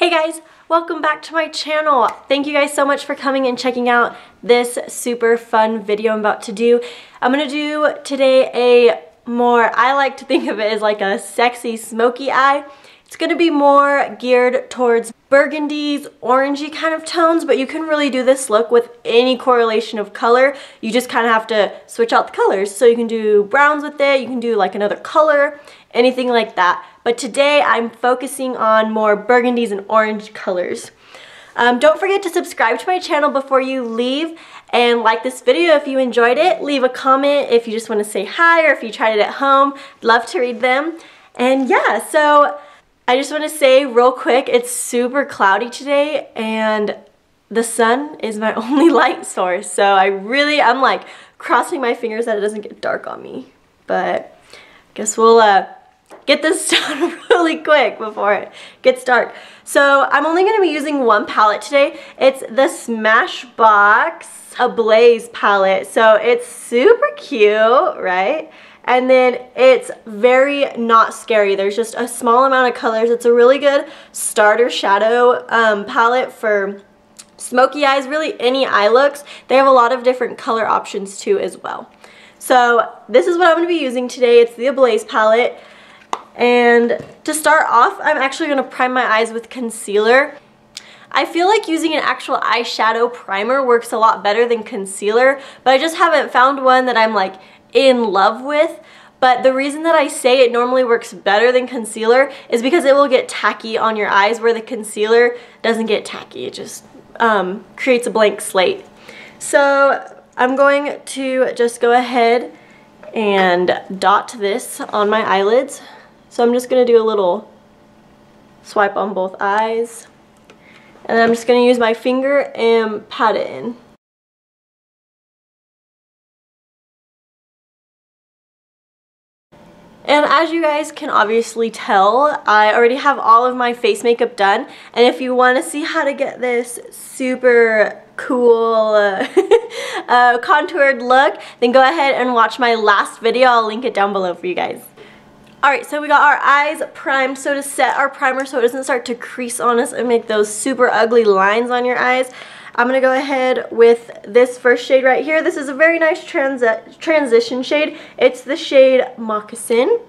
Hey guys, welcome back to my channel. Thank you guys so much for coming and checking out this super fun video I'm about to do. I'm gonna do today I like to think of it as like a sexy smoky eye. It's gonna be more geared towards burgundies, orangey kind of tones, but you can really do this look with any correlation of color. You just kind of have to switch out the colors. So you can do browns with it, you can do like another color, anything like that. But today I'm focusing on more burgundies and orange colors. Don't forget to subscribe to my channel before you leave and like this video if you enjoyed it. Leave a comment if you just want to say hi or if you tried it at home. I'd love to read them. And yeah, so I just want to say real quick, it's super cloudy today and the sun is my only light source. So I'm like crossing my fingers that it doesn't get dark on me. But I guess we'll get this done really quick before it gets dark. So I'm only going to be using one palette today. It's the Smashbox Ablaze palette. So it's super cute, right? And then it's very not scary. There's just a small amount of colors. It's a really good starter shadow palette for smoky eyes, really any eye looks. They have a lot of different color options too as well. So this is what I'm going to be using today. It's the Ablaze palette. And to start off, I'm actually going to prime my eyes with concealer. I feel like using an actual eyeshadow primer works a lot better than concealer, but I just haven't found one that I'm like in love with. But the reason that I say it normally works better than concealer is because it will get tacky on your eyes, where the concealer doesn't get tacky. It just creates a blank slate. So I'm going to just go ahead and dot this on my eyelids. So I'm just going to do a little swipe on both eyes. And then I'm just going to use my finger and pat it in. And as you guys can obviously tell, I already have all of my face makeup done. And if you want to see how to get this super cool contoured look, then go ahead and watch my last video. I'll link it down below for you guys. Alright, so we got our eyes primed. So to set our primer so it doesn't start to crease on us and make those super ugly lines on your eyes, I'm going to go ahead with this first shade right here. This is a very nice transition shade. It's the shade Moccasin.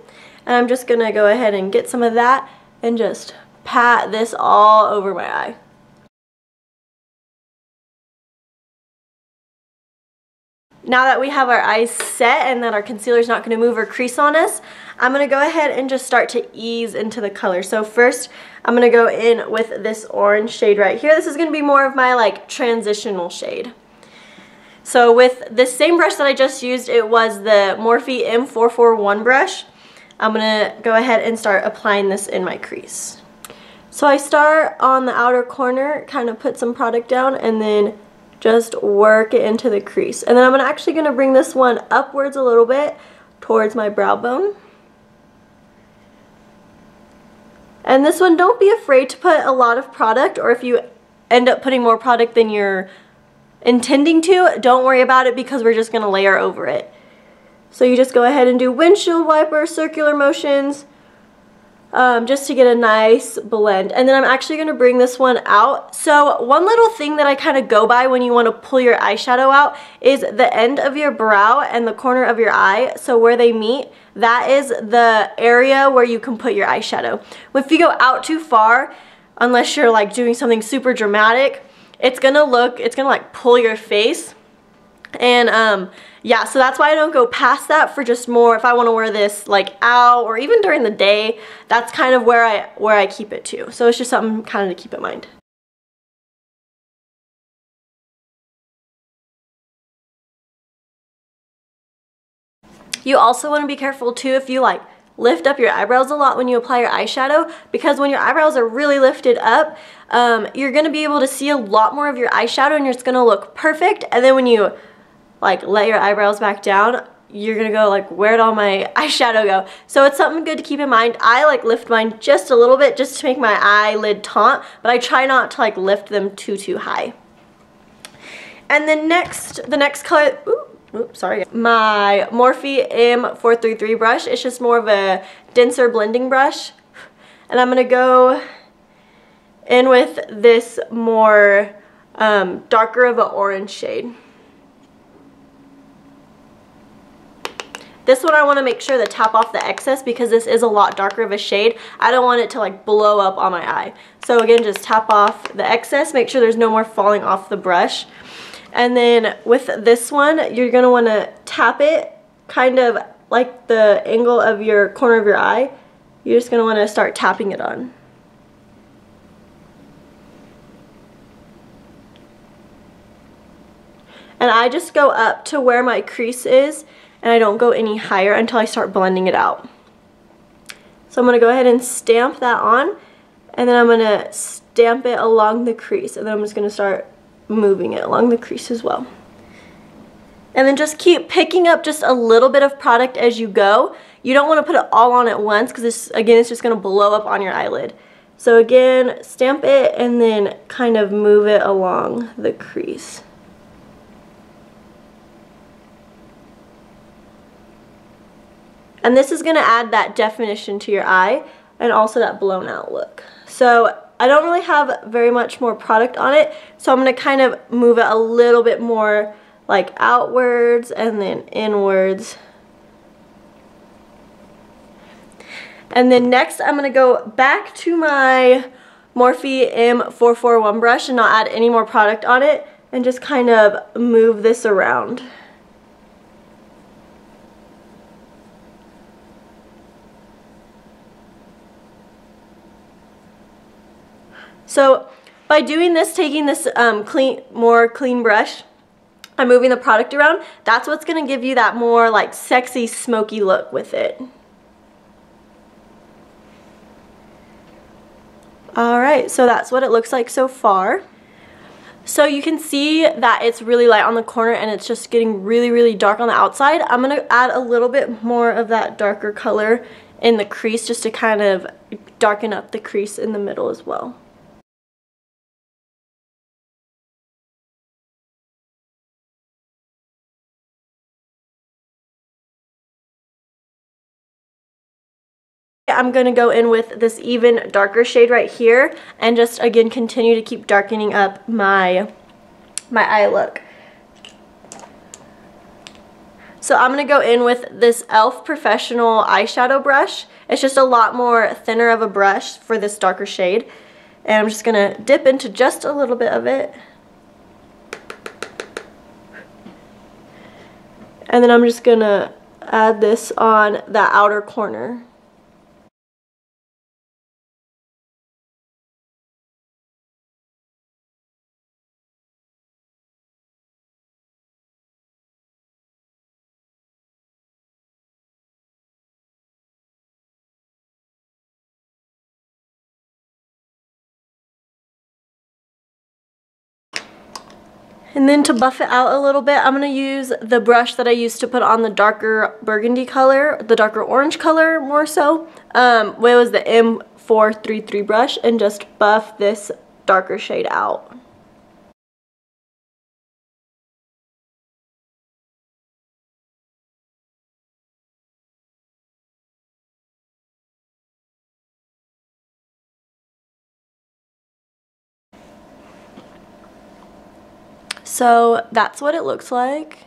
And I'm just going to go ahead and get some of that and just pat this all over my eye. Now that we have our eyes set and that our concealer is not going to move or crease on us, I'm going to go ahead and just start to ease into the color. So first, I'm going to go in with this orange shade right here. This is going to be more of my like transitional shade. So with the same brush that I just used, it was the Morphe M441 brush. I'm going to go ahead and start applying this in my crease. So I start on the outer corner, kind of put some product down, and then just work it into the crease. And then I'm actually going to bring this one upwards a little bit towards my brow bone. And this one, don't be afraid to put a lot of product, or if you end up putting more product than you're intending to, don't worry about it because we're just going to layer over it. So you just go ahead and do windshield wiper, circular motions, just to get a nice blend. And then I'm actually going to bring this one out. So one little thing that I kind of go by when you want to pull your eyeshadow out is the end of your brow and the corner of your eye. So where they meet, that is the area where you can put your eyeshadow. If you go out too far, unless you're like doing something super dramatic, it's gonna like pull your face. And yeah, so that's why I don't go past that. For just more, if I want to wear this like out or even during the day, that's kind of where I keep it to. So it's just something kind of to keep in mind. You also want to be careful too if you like lift up your eyebrows a lot when you apply your eyeshadow, because when your eyebrows are really lifted up, you're going to be able to see a lot more of your eyeshadow and it's going to look perfect. And then when you like let your eyebrows back down, you're gonna go like, where'd all my eyeshadow go? So it's something good to keep in mind. I like lift mine just a little bit just to make my eyelid taunt, but I try not to like lift them too high. And then the next color, oops, sorry, my Morphe M433 brush. It's just more of a denser blending brush. And I'm gonna go in with this more darker of an orange shade. This one I want to make sure to tap off the excess because this is a lot darker of a shade. I don't want it to like blow up on my eye. So again, just tap off the excess. Make sure there's no more falling off the brush. And then with this one, you're going to want to tap it kind of like the angle of your corner of your eye. You're just going to want to start tapping it on. And I just go up to where my crease is, and I don't go any higher until I start blending it out. So I'm going to go ahead and stamp that on, and then I'm going to stamp it along the crease, and then I'm just going to start moving it along the crease as well. And then just keep picking up just a little bit of product as you go. You don't want to put it all on at once because this, again, it's just going to blow up on your eyelid. So again, stamp it and then kind of move it along the crease. And this is going to add that definition to your eye and also that blown out look. So I don't really have very much more product on it, so I'm going to kind of move it a little bit more like outwards and then inwards. And then next I'm going to go back to my Morphe M441 brush and not add any more product on it and just kind of move this around. So by doing this, taking this more clean brush and moving the product around, that's what's going to give you that more like sexy smoky look with it. Alright, so that's what it looks like so far. So you can see that it's really light on the corner and it's just getting really, really dark on the outside. I'm going to add a little bit more of that darker color in the crease just to kind of darken up the crease in the middle as well. I'm going to go in with this even darker shade right here and just again continue to keep darkening up my eye look. So I'm going to go in with this e.l.f. professional eyeshadow brush. It's just a lot more thinner of a brush for this darker shade. And I'm just going to dip into just a little bit of it. And then I'm just going to add this on the outer corner. And then to buff it out a little bit, I'm going to use the brush that I used to put on the darker burgundy color, the darker orange color more so. It was the M433 brush, and just buff this darker shade out. So that's what it looks like.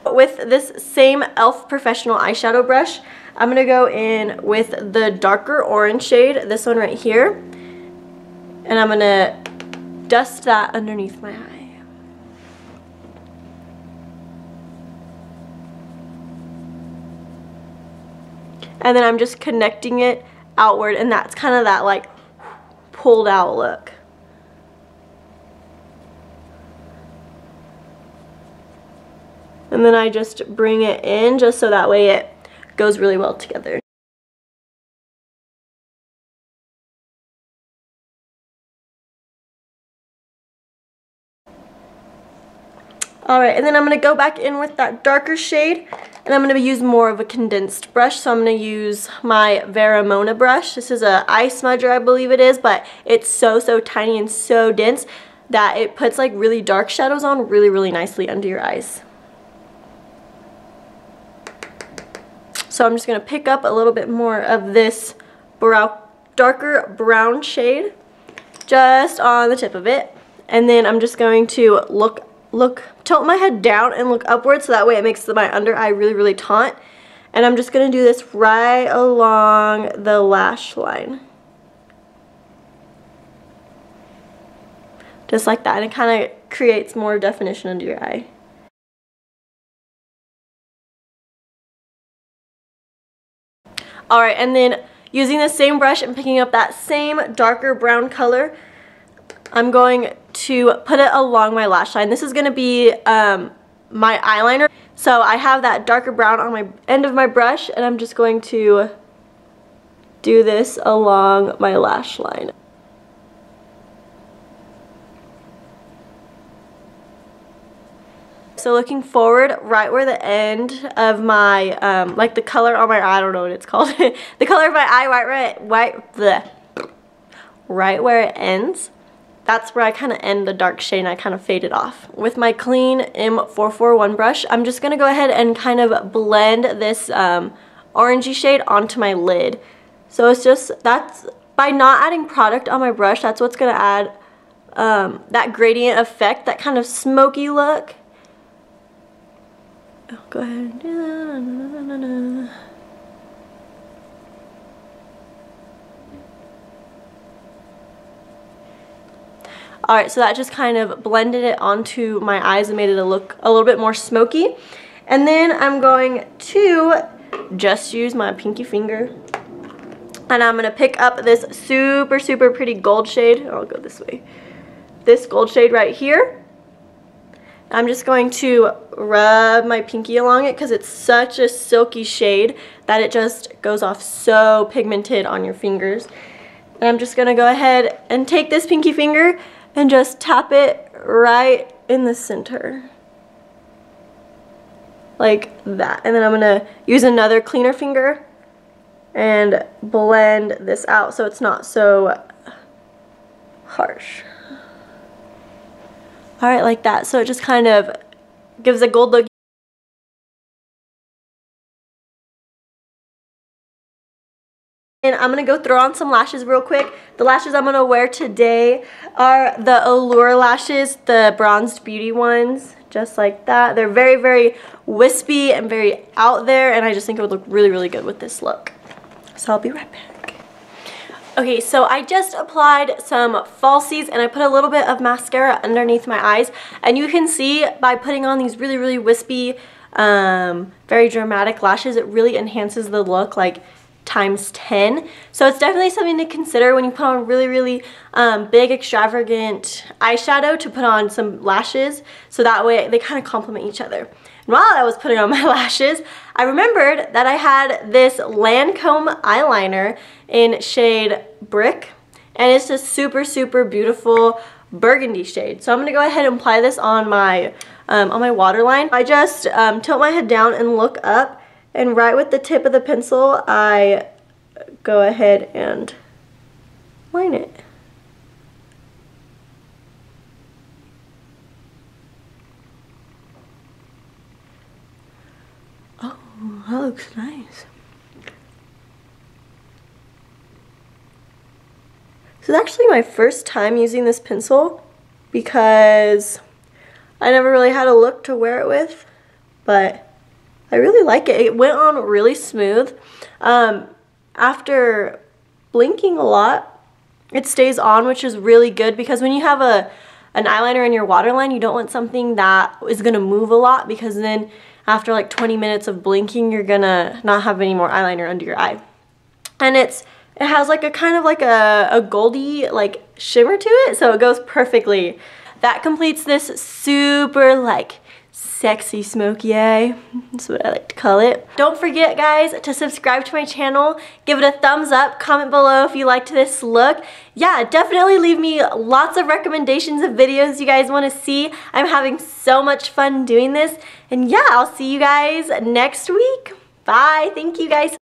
With this same e.l.f. professional eyeshadow brush, I'm going to go in with the darker orange shade, this one right here, and I'm going to dust that underneath my eye. And then I'm just connecting it outward, and that's kind of that like pulled out look. And then I just bring it in just so that way it goes really well together. Alright, and then I'm going to go back in with that darker shade, and I'm going to use more of a condensed brush. So I'm going to use my Vera Mona brush. This is a eye smudger, I believe it is, but it's so tiny and so dense that it puts like really dark shadows on really nicely under your eyes. So I'm just going to pick up a little bit more of this darker brown shade just on the tip of it. And then I'm just going to tilt my head down and look upwards so that way it makes my under eye really, really taunt. And I'm just going to do this right along the lash line. Just like that, and it kind of creates more definition under your eye. Alright, and then using the same brush and picking up that same darker brown color, I'm going to put it along my lash line. This is going to be my eyeliner. So I have that darker brown on my end of my brush, and I'm just going to do this along my lash line. So looking forward, right where the end of my, like the color on my eye, I don't know what it's called, the color of my eye, right where it ends, that's where I kind of end the dark shade and I kind of fade it off. With my clean M441 brush, I'm just going to go ahead and kind of blend this orangey shade onto my lid. So it's just, that's, by not adding product on my brush, that's what's going to add that gradient effect, that kind of smoky look. Oh, go ahead. Alright, so that just kind of blended it onto my eyes and made it look a little bit more smoky. And then I'm going to just use my pinky finger. And I'm going to pick up this super, super pretty gold shade. I'll go this way. This gold shade right here. I'm just going to rub my pinky along it because it's such a silky shade that it just goes off so pigmented on your fingers. And I'm just going to go ahead and take this pinky finger and just tap it right in the center. Like that. And then I'm going to use another cleaner finger and blend this out so it's not so harsh. Alright, like that. So it just kind of gives a gold look. And I'm going to go throw on some lashes real quick. The lashes I'm going to wear today are the Eylure lashes, the Bronzed Beauty ones, just like that. They're very, very wispy and very out there, and I just think it would look really, really good with this look. So I'll be right back. Okay, so I just applied some falsies and I put a little bit of mascara underneath my eyes. And you can see by putting on these really, really wispy, very dramatic lashes, it really enhances the look like times 10. So it's definitely something to consider when you put on really, really big, extravagant eyeshadow, to put on some lashes. So that way they kind of complement each other. And while I was putting on my lashes, I remembered that I had this Lancome eyeliner in shade Brique, and it's a super, super beautiful burgundy shade. So I'm going to go ahead and apply this on my waterline. I just tilt my head down and look up, and right with the tip of the pencil, I go ahead and line it. Oh, that looks nice. This is actually my first time using this pencil because I never really had a look to wear it with, but I really like it. It went on really smooth. After blinking a lot, it stays on, which is really good because when you have an eyeliner in your waterline, you don't want something that is going to move a lot, because then after like 20 minutes of blinking, you're going to not have any more eyeliner under your eye. And it has like a kind of like a goldy like shimmer to it, so it goes perfectly. That completes this super like sexy smoky eye. That's what I like to call it. Don't forget, guys, to subscribe to my channel, give it a thumbs up, comment below if you liked this look. Yeah, definitely leave me lots of recommendations of videos you guys want to see. I'm having so much fun doing this. And yeah, I'll see you guys next week. Bye. Thank you, guys.